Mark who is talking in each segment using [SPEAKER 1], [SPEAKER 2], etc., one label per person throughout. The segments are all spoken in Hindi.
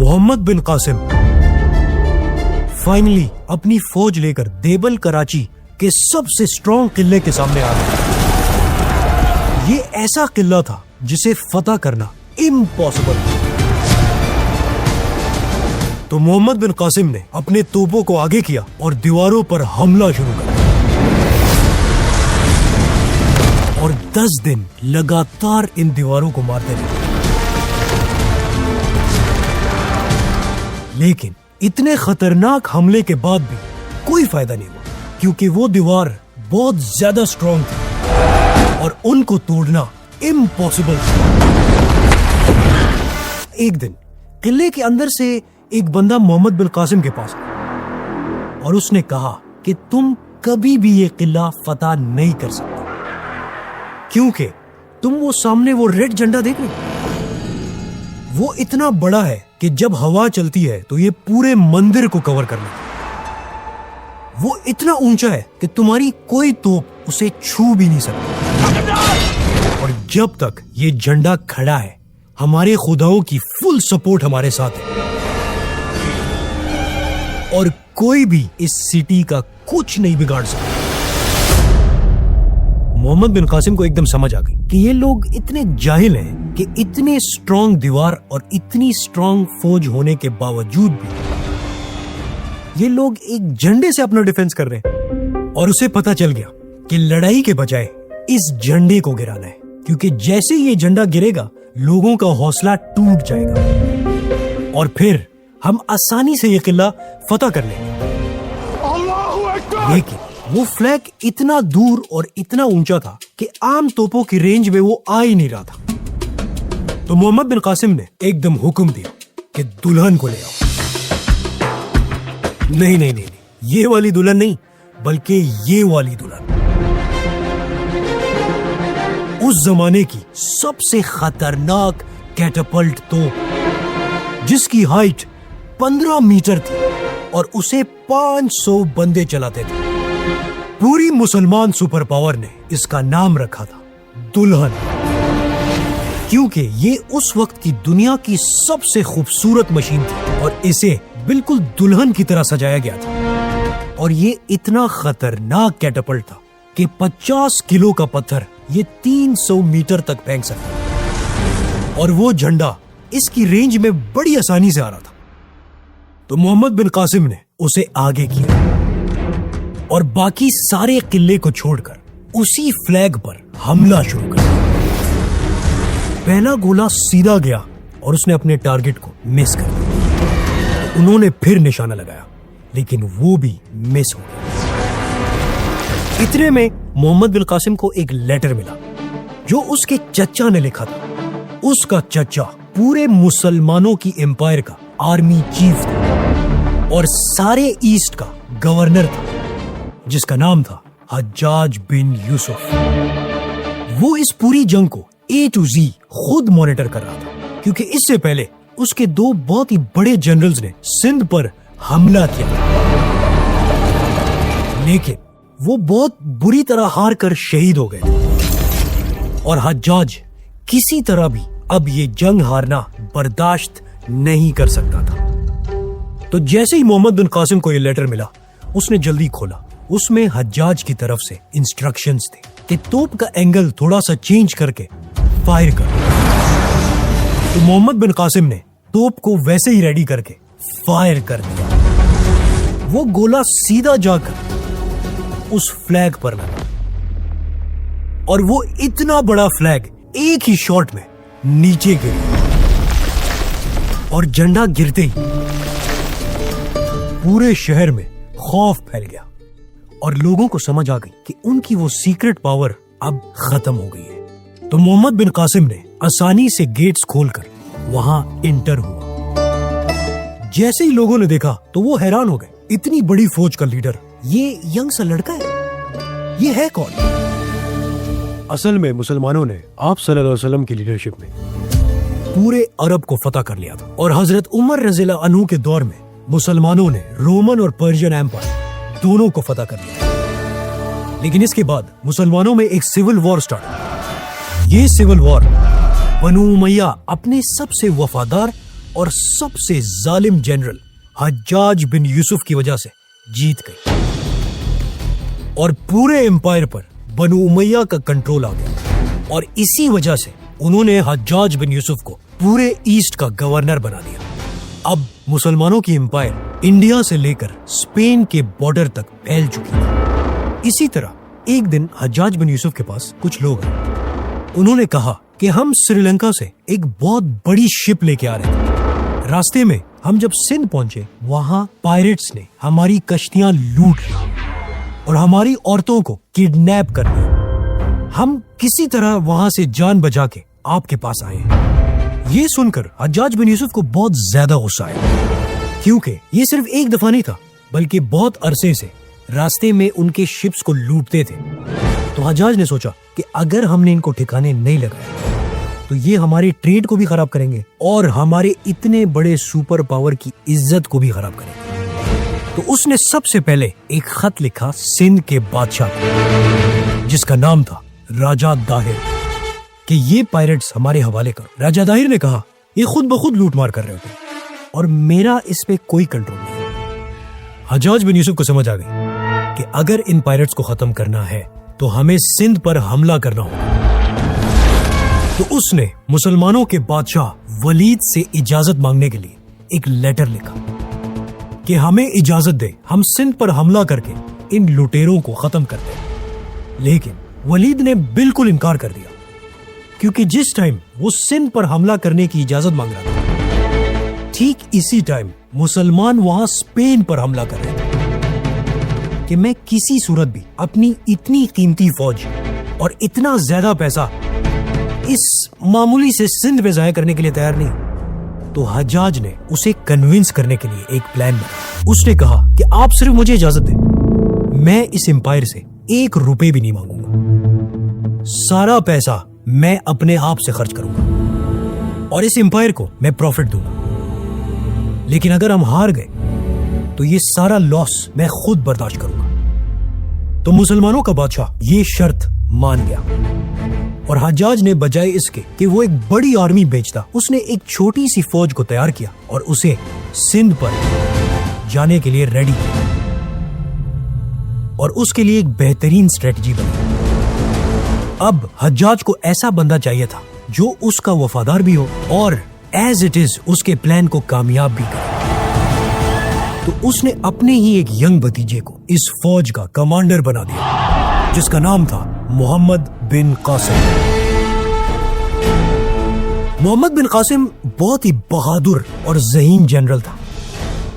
[SPEAKER 1] मोहम्मद बिन कासिम फाइनली अपनी फौज लेकर देबल कराची के सबसे स्ट्रॉन्ग किले के सामने आ गया। ये ऐसा किला था जिसे फतह करना इम्पॉसिबल था। तो मोहम्मद बिन कासिम ने अपने तोपों को आगे किया और दीवारों पर हमला शुरू कर दिया। और 10 दिन लगातार इन दीवारों को मारते रहे। लेकिन इतने खतरनाक हमले के बाद भी कोई फायदा नहीं हुआ, क्योंकि वो दीवार बहुत ज्यादा स्ट्रॉन्ग थी और उनको तोड़ना इम्पॉसिबल था। एक दिन किले के अंदर से एक बंदा मोहम्मद बिन कासिम के पास आया और उसने कहा कि तुम कभी भी ये किला फतह नहीं कर सकते, क्योंकि तुम वो सामने वो रेड झंडा देख रहे हो, वो इतना बड़ा है कि जब हवा चलती है तो ये पूरे मंदिर को कवर कर लेता। वो इतना ऊंचा है कि तुम्हारी कोई तोप उसे छू भी नहीं सकती। और जब तक ये झंडा खड़ा है, हमारे खुदाओं की फुल सपोर्ट हमारे साथ है और कोई भी इस सिटी का कुछ नहीं बिगाड़ सकता। मोहम्मद बिन कासिम को एकदम समझ आ गई कि ये लोग इतने जाहिल हैं कि इतने स्ट्रॉन्ग दीवार और इतनी स्ट्रॉन्ग फौज होने के बावजूद भी ये लोग एक झंडे से अपना डिफेंस कर रहे हैं। और उसे पता चल गया कि लड़ाई के बजाय इस झंडे को गिराना है, क्योंकि जैसे ये झंडा गिरेगा लोगों का हौसला टूट जाएगा और फिर हम आसानी से ये किला फतह कर लेंगे। लेकिन वो फ्लैग इतना दूर और इतना ऊंचा था कि आम तोपों की रेंज में वो आ ही नहीं रहा था। तो मोहम्मद बिन कासिम ने एकदम हुक्म दिया कि दुल्हन को ले आओ। नहीं, ये वाली दुल्हन नहीं, बल्कि ये वाली दुल्हन। उस जमाने की सबसे खतरनाक कैटापल्ट तोप, जिसकी हाइट 15 मीटर थी और उसे 500 बंदे चलाते थे। पूरी मुसलमान सुपर पावर ने इसका नाम रखा था दुल्हन, क्योंकि ये उस वक्त की दुनिया की सबसे खूबसूरत मशीन थी और इसे बिल्कुल दुल्हन की तरह सजाया गया था। और ये इतना खतरनाक कैटापल्ट था कि 50 किलो का पत्थर ये 300 मीटर तक फेंक सकता, और वो झंडा इसकी रेंज में बड़ी आसानी से आ रहा था। तो मोहम्मद बिन कासिम ने उसे आगे किया और बाकी सारे किले को छोड़कर उसी फ्लैग पर हमला शुरू कर दिया। पहला गोला सीधा गया और उसने अपने टारगेट को मिस कर दिया। उन्होंने फिर निशाना लगाया, लेकिन वो भी मिस हो गया। इतने में मोहम्मद बिन कासिम को एक लेटर मिला जो उसके चचा ने लिखा था। उसका चचा पूरे मुसलमानों की एम्पायर का आर्मी चीफ था और सारे ईस्ट का गवर्नर था, जिसका नाम था हज्जाज बिन यूसुफ। वो इस पूरी जंग को A to Z खुद मॉनिटर कर रहा था, क्योंकि इससे पहले उसके 2 बहुत ही बड़े जनरल्स ने सिंध पर हमला किया। लेकिन वो बहुत बुरी तरह हार कर शहीद हो गए थे और हज्जाज किसी तरह भी अब ये जंग हारना बर्दाश्त नहीं कर सकता था। तो जैसे ही मोहम्मद बिन कासिम को ये लेटर मिला, उसने जल्दी खोला। उसमें हज्जाज की तरफ से इंस्ट्रक्शंस थे कि तोप का एंगल थोड़ा सा चेंज करके फायर कर। तो मोहम्मद बिन कासिम ने तोप को वैसे ही रेडी करके फायर कर दिया। वो गोला सीधा जाकर उस फ्लैग पर लगा और वो इतना बड़ा फ्लैग एक ही शॉट में नीचे गिरा और झंडा गिरते ही पूरे शहर में खौफ फैल गया और लोगों को समझ आ गई कि उनकी वो सीक्रेट पावर अब खत्म हो गई है। तो मोहम्मद बिन कासिम ने आसानी से गेट्स खोलकर वहां एंटर हुआ। जैसे ही लोगों ने देखा तो वो हैरान हो गए। इतनी बड़ी फौज का लीडर ये यंग सा लड़का है, ये है कौन? असल में मुसलमानों ने आप सल्लल्लाहु अलैहि वसल्लम की लीडरशिप में पूरे अरब को फतह कर लिया था और हजरत उमर रज़ियल्लाहु अन्हु के दौर में मुसलमानों ने रोमन और पर्शियन एम्पायर दोनों को फतह कर लिया। लेकिन इसके बाद मुसलमानों में एक सिविल वॉर स्टार्ट हुआ। ये सिविल वॉर बनु उमय्या अपने सबसे वफादार और सबसे जालिम जनरल हज्जाज बिन यूसुफ की वजह से जीत गई और पूरे एम्पायर पर बनु उमैया का कंट्रोल आ गया। और इसी वजह से उन्होंने हज्जाज बिन यूसुफ को पूरे ईस्ट का गवर्नर बना दिया। अब मुसलमानों की एम्पायर इंडिया से लेकर स्पेन के बॉर्डर तक फैल चुकी थी। इसी तरह एक दिन हज्जाज बिन यूसुफ के पास कुछ लोग आए। उन्होंने कहा कि हम श्रीलंका से एक बहुत बड़ी शिप लेके आ रहे थे। रास्ते में हम जब सिंध पहुंचे, वहां पायरेट्स ने हमारी कश्तियां लूट ली और हमारी औरतों को किडनैप कर लिया। हम किसी तरह वहां से जान बचा के आपके पास आए हैं। ये सुनकर हज्जाज बिन यूसुफ को बहुत ज्यादा गुस्सा आया, क्योंकि ये सिर्फ एक दफा नहीं था, बल्कि बहुत अरसे से रास्ते में उनके शिप्स को लूटते थे। तो हज्जाज ने सोचा कि अगर हमने इनको ठिकाने नहीं लगाया तो ये हमारे ट्रेड को भी खराब करेंगे और हमारे इतने बड़े सुपर पावर की इज्जत को भी खराब करेंगे। तो उसने सबसे पहले एक खत लिखा सिंध के बादशाह को, जिसका नाम था राजा दाहिर, कि ये पायरेट्स हमारे हवाले करो। राजा दाहिर ने कहा, ये खुद ब खुद लूटमार कर रहे होते और मेरा इस पे कोई कंट्रोल नहीं। हज्जाज बिन यूसुफ को समझ आ गई कि अगर इन पायरेट्स को खत्म करना है तो हमें सिंध पर हमला करना होगा। तो उसने मुसलमानों के बादशाह वलीद से इजाजत मांगने के लिए एक लेटर लिखा कि हमें इजाजत दे, हम सिंध पर हमला करके इन लुटेरों को खत्म कर दें। लेकिन वलीद ने बिल्कुल इनकार कर दिया, क्योंकि जिस टाइम वो सिंध पर हमला करने की इजाजत मांग रहा था, ठीक इसी टाइम मुसलमान वहां स्पेन पर हमला कर रहे थे कि मैं किसी सूरत भी अपनी इतनी कीमती फौज और इतना ज्यादा पैसा इस मामूली से सिंध पे जाया करने के लिए तैयार नहीं। तो हज्जाज ने उसे कन्विंस करने के लिए एक प्लान बनाया। उसने कहा कि आप सिर्फ मुझे इजाजत दें, मैं इस एम्पायर से 1 रुपए भी नहीं मांगूंगा, सारा पैसा मैं अपने आप से खर्च करूंगा और इस एम्पायर को मैं प्रॉफिट दूंगा। लेकिन अगर हम हार गए तो ये सारा लॉस मैं खुद बर्दाश्त करूंगा। तो मुसलमानों का बादशाह ये शर्त मान गया और हज्जाज ने बजाय इसके कि वो एक बड़ी आर्मी भेजता, उसने एक छोटी सी फौज को तैयार किया और उसे सिंध पर जाने के लिए रेडी किया और उसके लिए एक बेहतरीन स्ट्रेटजी बनी। अब हज्जाज को ऐसा बंदा चाहिए था जो उसका वफादार भी हो और एज इट इज उसके प्लान को कामयाब भी करे। तो उसने अपने ही एक यंग भतीजे को इस फौज का कमांडर बना दिया, जिसका नाम था मोहम्मद बिन कासिम। मोहम्मद बिन कासिम बहुत ही बहादुर और ज़हीन जनरल था,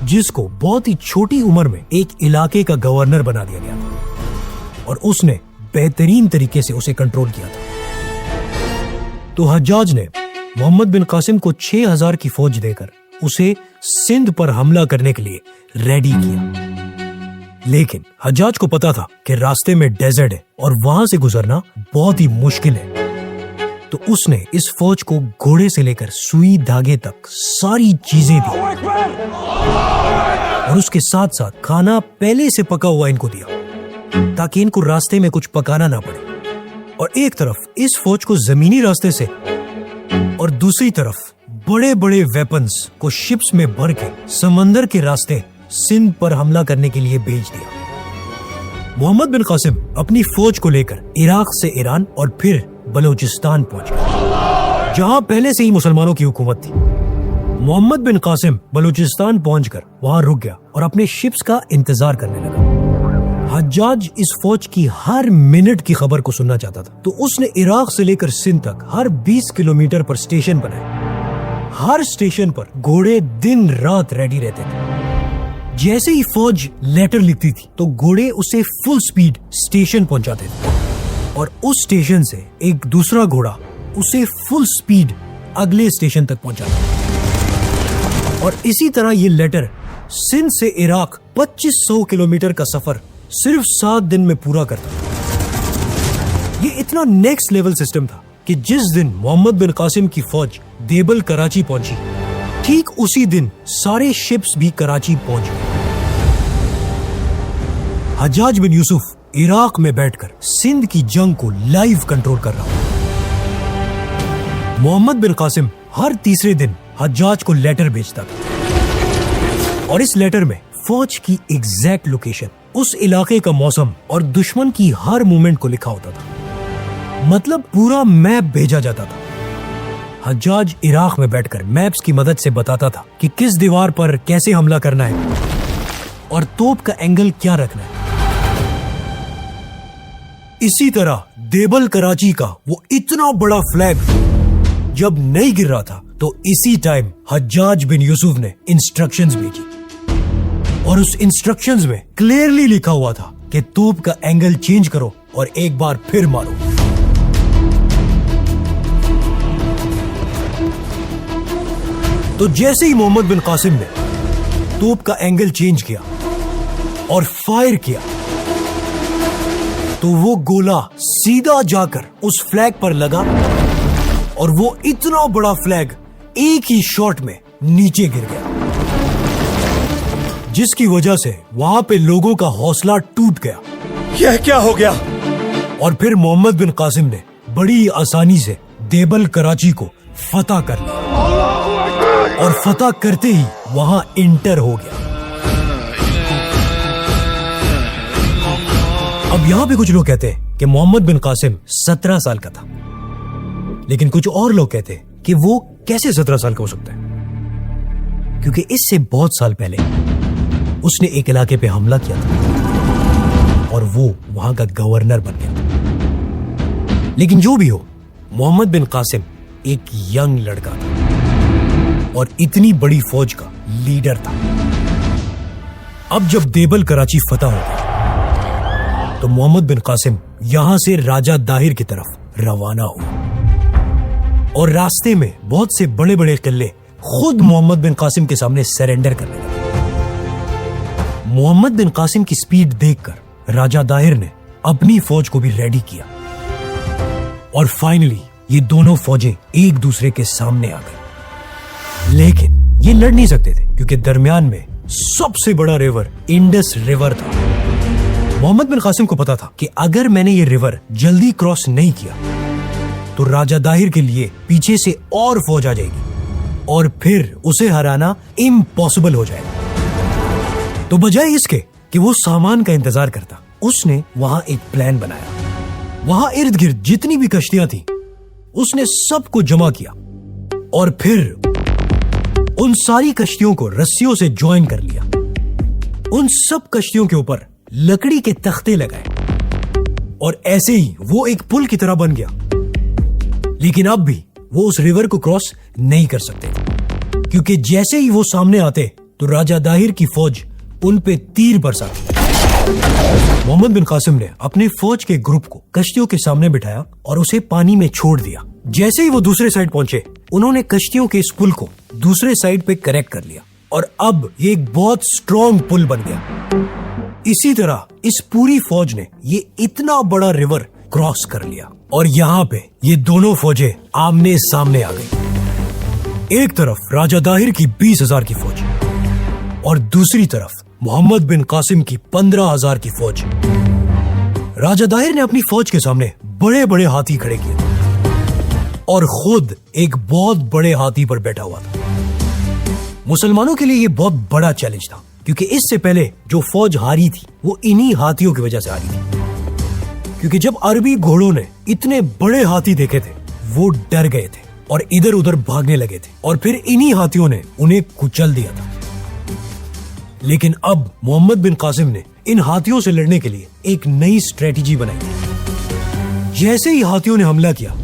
[SPEAKER 1] जिसको बहुत ही छोटी उम्र में एक इलाके का गवर्नर बना दिया गया था और उसने बेहतरीन तरीके से उसे कंट्रोल किया था। तो हज्जाज ने मोहम्मद बिन कासिम को 6000 की फौज देकर उसे सिंध पर हमला करने के लिए रेडी किया। लेकिन हज्जाज को पता था कि रास्ते में डेजर्ट है और वहां से गुजरना बहुत ही मुश्किल है। तो उसने इस फौज को घोड़े से लेकर सुई धागे तक सारी चीजें दी और उसके साथ साथ खाना पहले से पका हुआ इनको दिया, ताकि इनको रास्ते में कुछ पकाना ना पड़े। और एक तरफ इस फौज को जमीनी रास्ते से और दूसरी तरफ बड़े बड़े वेपन्स को शिप्स में भर के समंदर के रास्ते सिंध पर हमला करने के लिए भेज दिया। मोहम्मद बिन कासिम अपनी फौज को लेकर इराक से ईरान और फिर बलूचिस्तान पहुंच गए, जहां पहले से ही मुसलमानों की हुकूमत थी। मोहम्मद बिन कासिम बलूचिस्तान पहुंचकर वहां रुक गया और अपने शिप्स का इंतजार करने लगा। हज्जाज इस फौज की हर मिनट की खबर को सुनना चाहता था, तो उसने इराक से लेकर सिंध तक हर 20 किलोमीटर पर स्टेशन बनाए। हर स्टेशन पर घोड़े दिन रात रेडी रहते थे। जैसे ही फौज लेटर लिखती थी तो घोड़े उसे फुल स्पीड स्टेशन पहुंचाते थे और उस स्टेशन से एक दूसरा घोड़ा उसे फुल स्पीड अगले स्टेशन तक पहुंचाता। और इसी तरह ये लेटर सिंध से इराक 2500 किलोमीटर का सफर सिर्फ 7 दिन में पूरा करता। ये इतना नेक्स्ट लेवल सिस्टम था कि जिस दिन मोहम्मद बिन कासिम की फौज देबल कराची पहुंची, ठीक उसी दिन सारे शिप्स भी कराची पहुंच गए। हज्जाज बिन यूसुफ इराक में बैठकर सिंध की जंग को लाइव कंट्रोल कर रहा था। मोहम्मद बिन कासिम हर तीसरे दिन हज्जाज को लेटर भेजता था और इस लेटर में फौज की एग्जैक्ट लोकेशन, उस इलाके का मौसम और दुश्मन की हर मूवमेंट को लिखा होता था। मतलब पूरा मैप भेजा जाता था। हज्जाज इराक में बैठकर मैप्स की मदद से बताता था कि किस दीवार पर कैसे हमला करना है और तोप का एंगल क्या रखना है। इसी तरह देबल कराची का वो इतना बड़ा फ्लैग जब नहीं गिर रहा था तो इसी टाइम हज्जाज बिन यूसुफ ने इंस्ट्रक्शंस भेजी और उस इंस्ट्रक्शंस में क्लियरली लिखा हुआ था कि तोप का एंगल चेंज करो और एक बार फिर मारो। तो जैसे ही मोहम्मद बिन कासिम ने तोप का एंगल चेंज किया और फायर किया तो वो गोला सीधा जाकर उस फ्लैग पर लगा और वो इतना बड़ा फ्लैग एक ही शॉट में नीचे गिर गया, जिसकी वजह से वहां पे लोगों का हौसला टूट गया।
[SPEAKER 2] यह क्या हो गया?
[SPEAKER 1] और फिर मोहम्मद बिन कासिम ने बड़ी आसानी से देबल कराची को फतह कर लिया और फतह करते ही वहां इंटर हो गया। अब यहां पे कुछ लोग कहते हैं कि मोहम्मद बिन कासिम 17 साल का था, लेकिन कुछ और लोग कहते हैं कि वो कैसे 17 साल का हो सकता है, क्योंकि इससे बहुत साल पहले उसने एक इलाके पे हमला किया था और वो वहां का गवर्नर बन गया। लेकिन जो भी हो, मोहम्मद बिन कासिम एक यंग लड़का था और इतनी बड़ी फौज का लीडर था। अब जब देबल कराची फतह हो गया तो मोहम्मद बिन कासिम यहां से राजा दाहिर की तरफ रवाना हुआ और रास्ते में बहुत से बड़े बड़े किले खुद मोहम्मद बिन कासिम के सामने सरेंडर करने लगे। मोहम्मद बिन कासिम की स्पीड देखकर राजा दाहिर ने अपनी फौज को भी रेडी किया और फाइनली ये दोनों फौजें एक दूसरे के सामने आ गई। लेकिन ये लड़ नहीं सकते थे क्योंकि दरमियान में सबसे बड़ा रिवर इंडस रिवर था। मोहम्मद बिन कासिम को पता था कि अगर मैंने ये रिवर जल्दी क्रॉस नहीं किया तो राजा दाहिर के लिए पीछे से और फौज आ जाएगी और फिर उसे हराना इम्पॉसिबल हो जाएगा। तो बजाय इसके कि वो सामान का इंतजार करता, उसने वहां एक प्लान बनाया। वहां इर्द गिर्द जितनी भी कश्तियां थी उसने सबको जमा किया और फिर उन सारी कश्तियों को रस्सियों से ज्वाइन कर लिया। उन सब कश्तियों के ऊपर लकड़ी के तख्ते लगाए और ऐसे ही वो एक पुल की तरह बन गया। लेकिन अब भी वो उस रिवर को क्रॉस नहीं कर सकते क्योंकि जैसे ही वो सामने आते तो राजा दाहिर की फौज उन पे तीर बरसाती। मोहम्मद बिन कासिम ने अपने फौज के ग्रुप को कश्तियों के सामने बिठाया और उसे पानी में छोड़ दिया। जैसे ही वो दूसरे साइड पहुंचे, उन्होंने कश्तियों के इस पुल को दूसरे साइड पे करेक्ट कर लिया और अब ये एक बहुत स्ट्रॉन्ग पुल बन गया। इसी तरह इस पूरी फौज ने ये इतना बड़ा रिवर क्रॉस कर लिया और यहाँ पे ये दोनों फौजें आमने सामने आ गई। एक तरफ राजा दाहिर की 20,000 की फौज और दूसरी तरफ मोहम्मद बिन कासिम की 15,000 की फौज। राजा दाहिर ने अपनी फौज के सामने बड़े बड़े हाथी खड़े किए और खुद एक बहुत बड़े हाथी पर बैठा हुआ था। मुसलमानों के लिए ये बहुत बड़ा चैलेंज था क्योंकि इससे पहले जो फौज हारी थी वो इन्हीं हाथियों की वजह से हारी थी। क्योंकि जब अरबी घोड़ों ने इतने बड़े हाथी देखे थे वो डर गए थे और इधर उधर भागने लगे थे और फिर इन्हीं हाथियों ने उन्हें कुचल दिया था। लेकिन अब मोहम्मद बिन कासिम ने इन हाथियों से लड़ने के लिए एक नई स्ट्रेटेजी बनाई। जैसे ही हाथियों ने हमला किया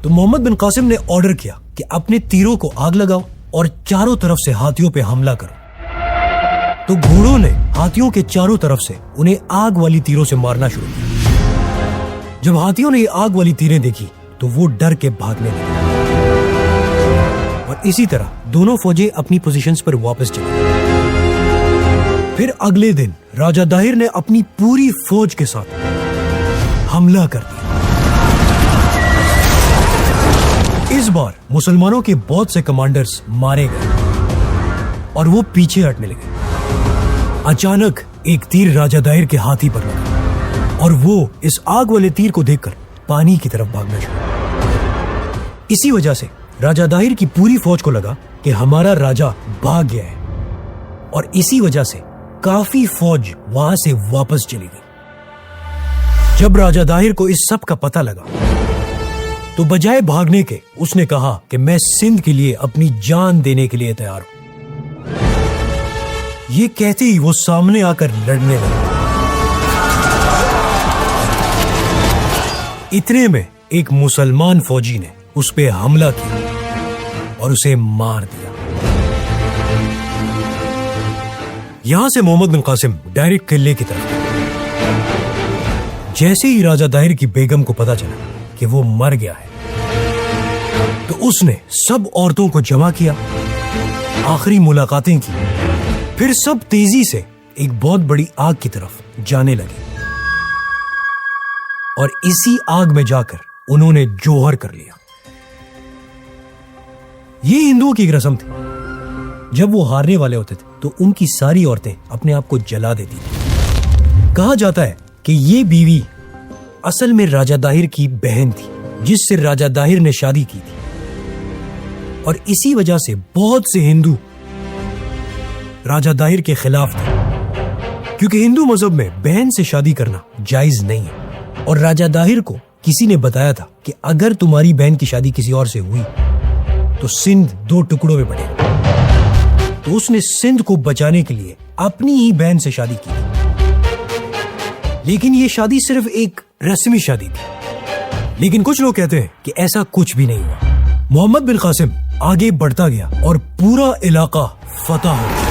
[SPEAKER 1] तो मोहम्मद बिन कासिम ने ऑर्डर किया कि अपने तीरों को आग लगाओ और चारों तरफ से हाथियों पे हमला करो। तो घोड़ों ने हाथियों के चारों तरफ से उन्हें आग वाली तीरों से मारना शुरू किया। जब हाथियों ने ये आग वाली तीरें देखी तो वो डर के भागने लगे और इसी तरह दोनों फौजें अपनी पोजीशंस पर वापस चली। फिर अगले दिन राजा दाहिर ने अपनी पूरी फौज के साथ हमला कर दिया। इस बार मुसलमानों के बहुत से कमांडर्स मारे गए और वो पीछे हटने लगे। अचानक एक तीर राजा दाहिर के हाथी पर लगा और वो इस आग वाले तीर को देखकर पानी की तरफ भागना शुरू। इसी वजह से राजा दाहिर की पूरी फौज को लगा कि हमारा राजा भाग गया है और इसी वजह से काफी फौज वहां से वापस चली गई। जब राजा दाहिर को इस सब का पता लगा तो बजाय भागने के उसने कहा कि मैं सिंध के लिए अपनी जान देने के लिए तैयार हूं। ये कहते ही वो सामने आकर लड़ने लगा। इतने में एक मुसलमान फौजी ने उस पे हमला किया और उसे मार दिया। यहां से मोहम्मद बिन कासिम डायरेक्ट किले की तरफ। जैसे ही राजा दाहिर की बेगम को पता चला कि वो मर गया है तो उसने सब औरतों को जमा किया, आखिरी मुलाकातें की, फिर सब तेजी से एक बहुत बड़ी आग की तरफ जाने लगे और इसी आग में जाकर उन्होंने जोहर कर लिया। ये हिंदुओं की एक रस्म थी। जब वो हारने वाले होते थे तो उनकी सारी औरतें अपने आप को जला देती थी। कहा जाता है कि ये बीवी असल में राजा दाहिर की बहन थी जिससे राजा दाहिर ने शादी की थी और इसी वजह से बहुत से हिंदू राजा दाहिर के खिलाफ थे, क्योंकि हिंदू मजहब में बहन से शादी करना जायज नहीं है। और राजा दाहिर को किसी ने बताया था कि अगर तुम्हारी बहन की शादी किसी और से हुई तो सिंध 2 टुकड़ों में बढ़ेगा। तो उसने सिंध को बचाने के लिए अपनी ही बहन से शादी की थी। लेकिन यह शादी सिर्फ एक रस्मी शादी थी। लेकिन कुछ लोग कहते हैं कि ऐसा कुछ भी नहीं हुआ। मोहम्मद बिन कासिम आगे बढ़ता गया और पूरा इलाका फतह हो गया।